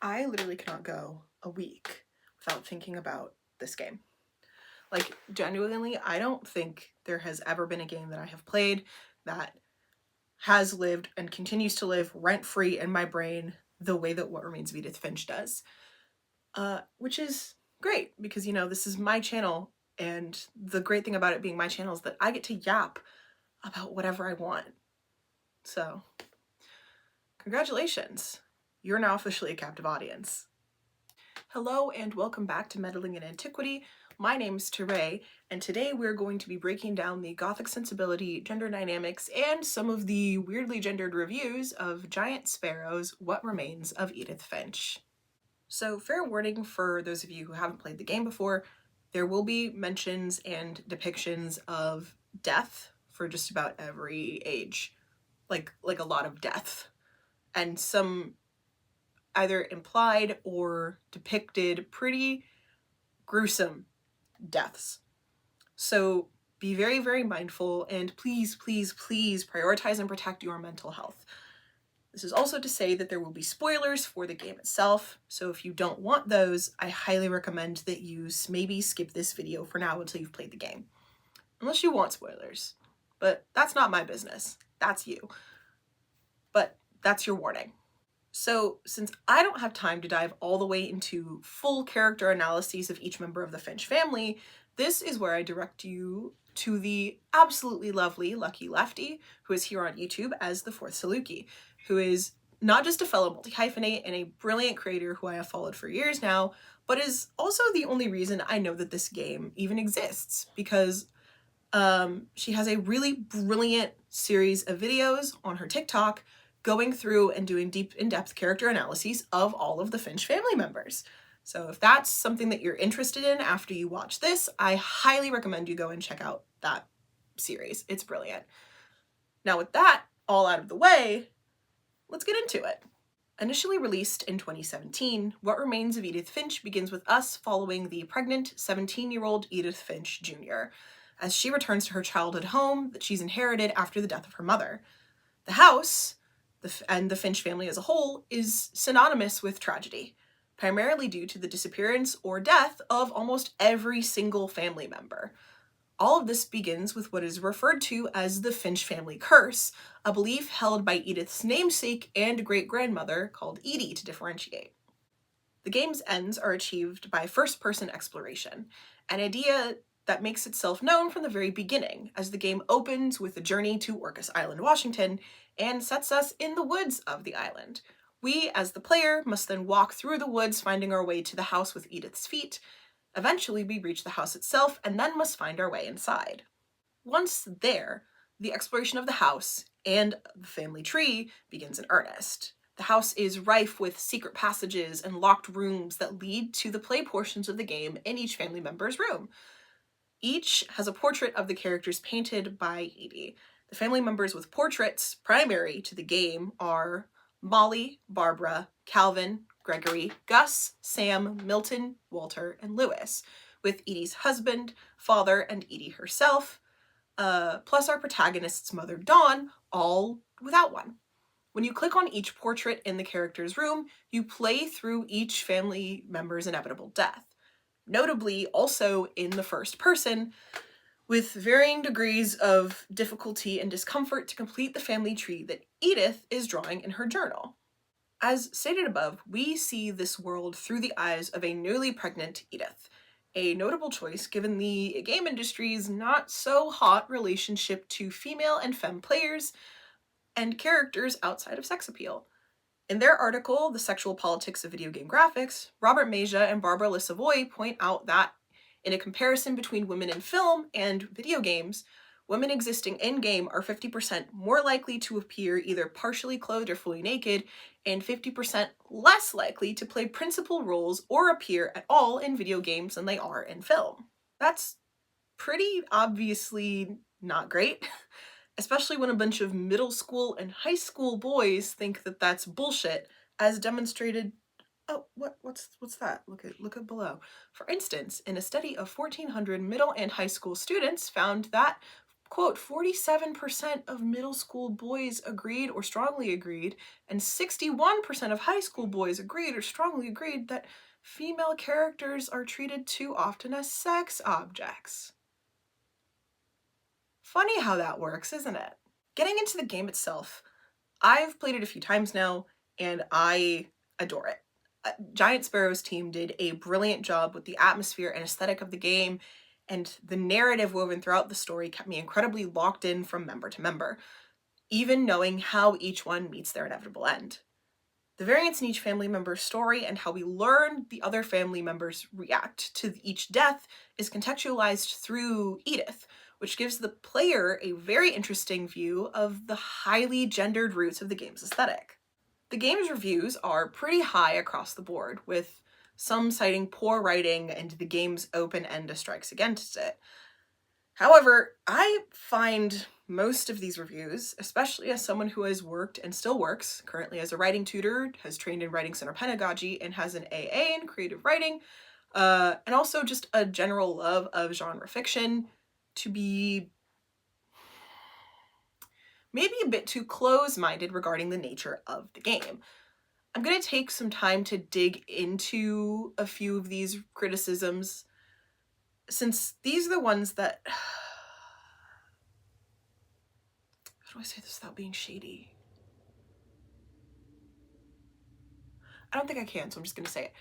I literally cannot go a week without thinking about this game. Like, genuinely, I don't think there has ever been a game that I have played that has lived and continues to live rent-free in my brain the way that What Remains of Edith Finch does. Which is great, because, you know, this is my channel, and the great thing about it being my channel is that I get to yap about whatever I want. So, congratulations. You're now officially a captive audience. Hello and welcome back to Meddling in Antiquity. My name's Teray, and today we're going to be breaking down the Gothic sensibility, gender dynamics, and some of the weirdly gendered reviews of Giant Sparrow's What Remains of Edith Finch. So, fair warning for those of you who haven't played the game before, there will be mentions and depictions of death for just about every age. Like a lot of death. And some either implied or depicted pretty gruesome deaths. So be very, very mindful, and please, please, please prioritize and protect your mental health. This is also to say that there will be spoilers for the game itself, so if you don't want those, I highly recommend that you maybe skip this video for now until you've played the game. Unless you want spoilers. But that's not my business. That's you. But that's your warning. So, since I don't have time to dive all the way into full character analyses of each member of the Finch family, this is where I direct you to the absolutely lovely Lucky Lefty, who is here on YouTube as the fourth Saluki, who is not just a fellow multi-hyphenate and a brilliant creator who I have followed for years now, but is also the only reason I know that this game even exists, because she has a really brilliant series of videos on her TikTok going through and doing deep, in-depth character analyses of all of the Finch family members. So if that's something that you're interested in after you watch this, I highly recommend you go and check out that series. It's brilliant. Now with that all out of the way, let's get into it. Initially released in 2017, What Remains of Edith Finch begins with us following the pregnant 17-year-old Edith Finch Jr., as she returns to her childhood home that she's inherited after the death of her mother. The house, and the Finch family as a whole, is synonymous with tragedy, primarily due to the disappearance or death of almost every single family member. All of this begins with what is referred to as the Finch family curse, a belief held by Edith's namesake and great-grandmother called Edie to differentiate. The game's ends are achieved by first-person exploration, an idea that makes itself known from the very beginning, as the game opens with a journey to Orcas Island, Washington, and sets us in the woods of the island. We, as the player, must then walk through the woods, finding our way to the house with Edith's feet. Eventually, we reach the house itself, and then must find our way inside. Once there, the exploration of the house and the family tree begins in earnest. The house is rife with secret passages and locked rooms that lead to the play portions of the game in each family member's room. Each has a portrait of the characters painted by Edie. The family members with portraits primary to the game are Molly, Barbara, Calvin, Gregory, Gus, Sam, Milton, Walter, and Lewis, with Edie's husband, father, and Edie herself, plus our protagonist's mother, Dawn, all without one. When you click on each portrait in the character's room, you play through each family member's inevitable death. Notably, also in the first person, with varying degrees of difficulty and discomfort to complete the family tree that Edith is drawing in her journal. As stated above, we see this world through the eyes of a newly pregnant Edith, a notable choice given the game industry's not so hot relationship to female and femme players and characters outside of sex appeal. In their article, The Sexual Politics of Video Game Graphics, Robert Mejia and Barbara LeSavoy point out that, in a comparison between women in film and video games, women existing in-game are 50% more likely to appear either partially clothed or fully naked, and 50% less likely to play principal roles or appear at all in video games than they are in film. That's pretty obviously not great. Especially when a bunch of middle school and high school boys think that that's bullshit, as demonstrated. Oh, what's that? Look at below. For instance, in a study of 1,400 middle and high school students found that, quote, 47% of middle school boys agreed or strongly agreed, and 61% of high school boys agreed or strongly agreed that female characters are treated too often as sex objects. Funny how that works, isn't it? Getting into the game itself, I've played it a few times now, and I adore it. Giant Sparrow's team did a brilliant job with the atmosphere and aesthetic of the game, and the narrative woven throughout the story kept me incredibly locked in from member to member, even knowing how each one meets their inevitable end. The variance in each family member's story and how we learn the other family members react to each death is contextualized through Edith, which gives the player a very interesting view of the highly gendered roots of the game's aesthetic. The game's reviews are pretty high across the board, with some citing poor writing and the game's open-end strikes against it. However, I find most of these reviews, especially as someone who has worked and still works currently as a writing tutor, has trained in writing center pedagogy, and has an AA in creative writing, and also just a general love of genre fiction, to be maybe a bit too close-minded regarding the nature of the game. I'm going to take some time to dig into a few of these criticisms, since these are the ones that... How do I say this without being shady? I don't think I can, so I'm just going to say it.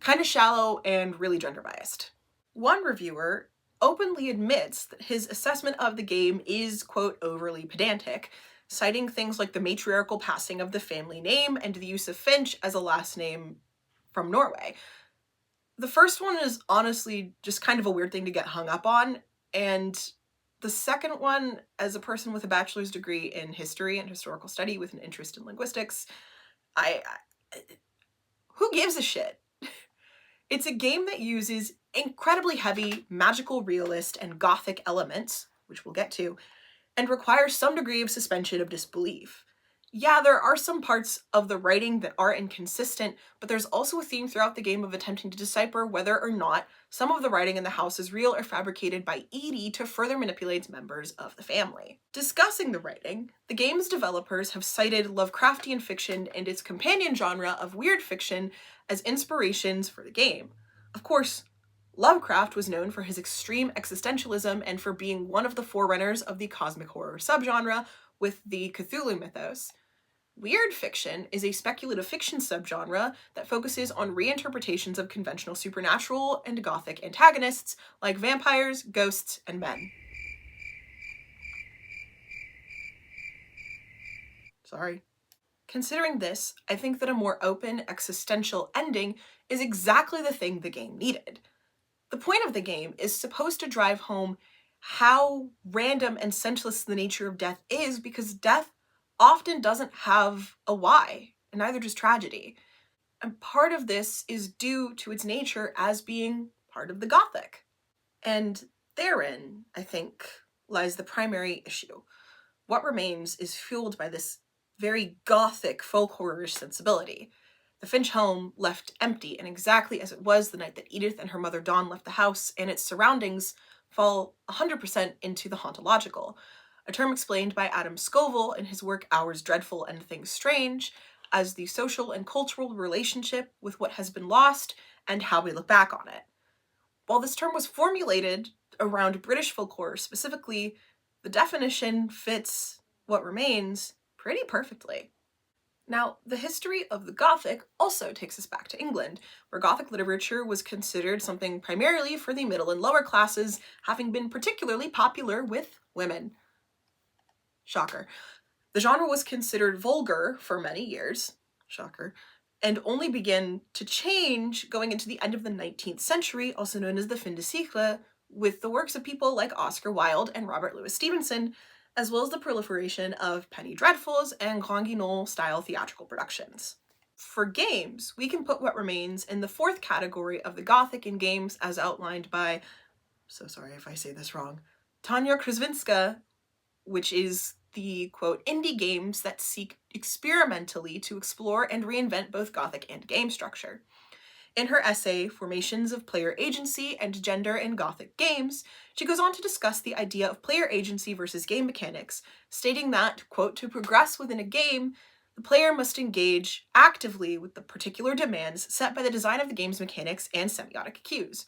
Kind of shallow and really gender biased. One reviewer openly admits that his assessment of the game is, quote, overly pedantic, citing things like the matriarchal passing of the family name and the use of Finch as a last name from Norway. The first one is honestly just kind of a weird thing to get hung up on, and the second one, as a person with a bachelor's degree in history and historical study with an interest in linguistics, who gives a shit? It's a game that uses incredibly heavy magical realist and Gothic elements, which we'll get to, and requires some degree of suspension of disbelief. Yeah, there are some parts of the writing that are inconsistent, but there's also a theme throughout the game of attempting to decipher whether or not some of the writing in the house is real or fabricated by Edie to further manipulate members of the family. Discussing the writing, the game's developers have cited Lovecraftian fiction and its companion genre of weird fiction as inspirations for the game. Of course, Lovecraft was known for his extreme existentialism and for being one of the forerunners of the cosmic horror subgenre with the Cthulhu mythos. Weird fiction is a speculative fiction subgenre that focuses on reinterpretations of conventional supernatural and Gothic antagonists like vampires, ghosts, and men. Sorry. Considering this, I think that a more open, existential ending is exactly the thing the game needed. The point of the game is supposed to drive home how random and senseless the nature of death is, because death often doesn't have a why, and neither does tragedy. And part of this is due to its nature as being part of the Gothic. And therein, I think, lies the primary issue. What Remains is fueled by this very Gothic folk horror-ish sensibility. The Finch home left empty and exactly as it was the night that Edith and her mother Dawn left the house, and its surroundings fall 100% into the hauntological, a term explained by Adam Scoville in his work Hours Dreadful and Things Strange as the social and cultural relationship with what has been lost and how we look back on it. While this term was formulated around British folk horror specifically, the definition fits What Remains pretty perfectly. Now, the history of the Gothic also takes us back to England, where Gothic literature was considered something primarily for the middle and lower classes, having been particularly popular with women. Shocker. The genre was considered vulgar for many years, shocker, and only began to change going into the end of the 19th century, also known as the fin de siècle, with the works of people like Oscar Wilde and Robert Louis Stevenson, as well as the proliferation of penny dreadfuls and grand guignol-style theatrical productions. For games, we can put What Remains in the fourth category of the Gothic in games as outlined by, so sorry if I say this wrong, Tanya Krzywinska, which is the, quote, indie games that seek experimentally to explore and reinvent both Gothic and game structure. In her essay, Formations of Player Agency and Gender in Gothic Games, she goes on to discuss the idea of player agency versus game mechanics, stating that, quote, to progress within a game, the player must engage actively with the particular demands set by the design of the game's mechanics and semiotic cues,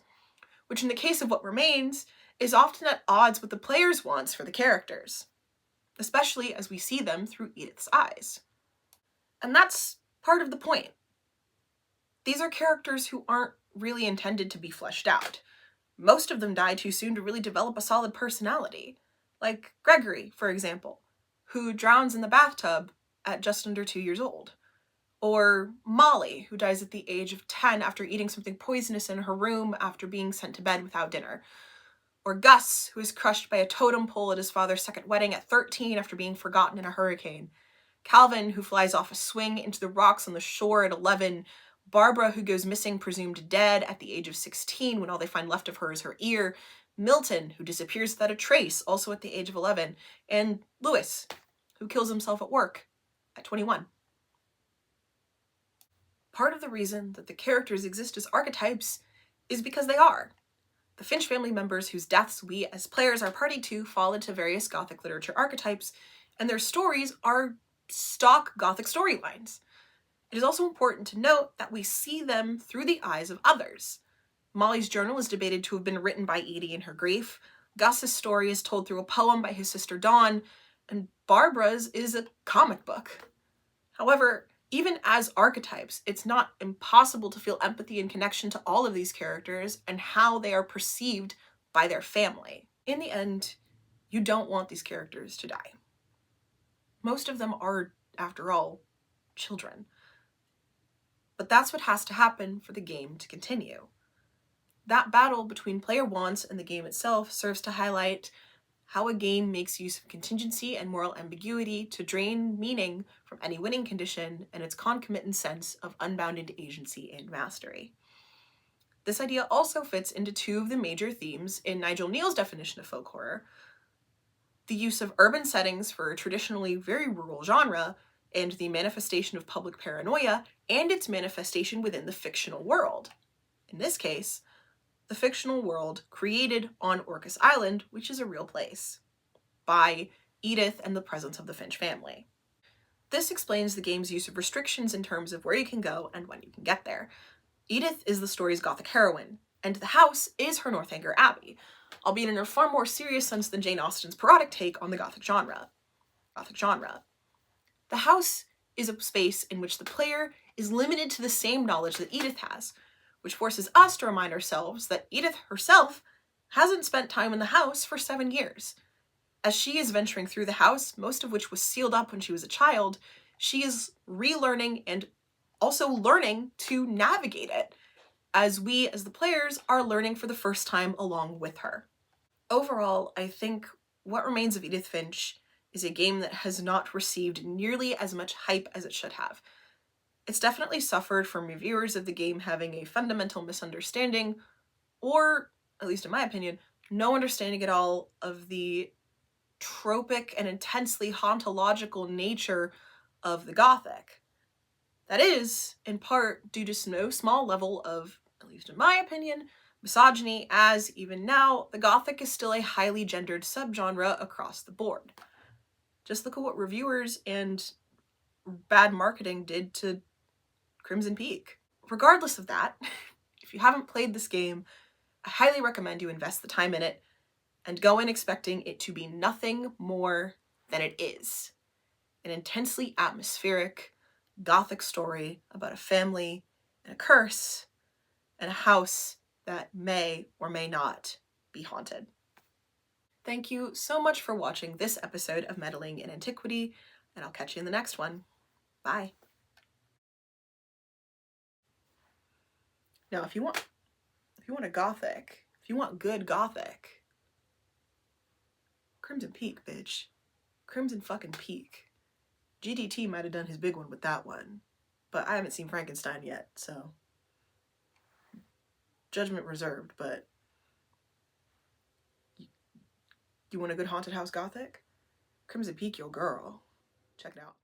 which in the case of What Remains is often at odds with the player's wants for the characters, especially as we see them through Edith's eyes. And that's part of the point. These are characters who aren't really intended to be fleshed out. Most of them die too soon to really develop a solid personality. Like Gregory, for example, who drowns in the bathtub at just under 2 years old. Or Molly, who dies at the age of 10 after eating something poisonous in her room after being sent to bed without dinner. Or Gus, who is crushed by a totem pole at his father's second wedding at 13 after being forgotten in a hurricane. Calvin, who flies off a swing into the rocks on the shore at 11. Barbara, who goes missing, presumed dead at the age of 16 when all they find left of her is her ear. Milton, who disappears without a trace, also at the age of 11. And Lewis, who kills himself at work at 21. Part of the reason that the characters exist as archetypes is because they are. The Finch family members whose deaths we as players are party to fall into various Gothic literature archetypes, and their stories are stock Gothic storylines. It is also important to note that we see them through the eyes of others. Molly's journal is debated to have been written by Edie in her grief, Gus's story is told through a poem by his sister Dawn, and Barbara's is a comic book. However, even as archetypes, it's not impossible to feel empathy and connection to all of these characters and how they are perceived by their family. In the end, you don't want these characters to die. Most of them are, after all, children. But that's what has to happen for the game to continue. That battle between player wants and the game itself serves to highlight how a game makes use of contingency and moral ambiguity to drain meaning from any winning condition and its concomitant sense of unbounded agency and mastery. This idea also fits into two of the major themes in Nigel Neal's definition of folk horror: the use of urban settings for a traditionally very rural genre, and the manifestation of public paranoia and its manifestation within the fictional world. In this case, the fictional world created on Orcas Island, which is a real place, by Edith and the presence of the Finch family. This explains the game's use of restrictions in terms of where you can go and when you can get there. Edith is the story's Gothic heroine, and the house is her Northanger Abbey, albeit in a far more serious sense than Jane Austen's parodic take on the Gothic genre. The house is a space in which the player is limited to the same knowledge that Edith has, which forces us to remind ourselves that Edith herself hasn't spent time in the house for 7 years. As she is venturing through the house, most of which was sealed up when she was a child, she is relearning and also learning to navigate it, as we, as the players, are learning for the first time along with her. Overall, I think What Remains of Edith Finch is a game that has not received nearly as much hype as it should have. It's definitely suffered from reviewers of the game having a fundamental misunderstanding, or, at least in my opinion, no understanding at all of the tropic and intensely hauntological nature of the Gothic. That is, in part, due to no small level of, at least in my opinion, misogyny, as even now, the Gothic is still a highly gendered subgenre across the board. Just look at what reviewers and bad marketing did to Crimson Peak. Regardless of that, if you haven't played this game, I highly recommend you invest the time in it and go in expecting it to be nothing more than it is. An intensely atmospheric, Gothic story about a family and a curse and a house that may or may not be haunted. Thank you so much for watching this episode of Meddling in Antiquity, and I'll catch you in the next one. Bye. Now, if you want a Gothic, if you want good Gothic, Crimson Peak, bitch. Crimson fucking Peak. GDT might have done his big one with that one, but I haven't seen Frankenstein yet, so judgment reserved. But you want a good haunted house Gothic? Crimson Peak, your girl. Check it out.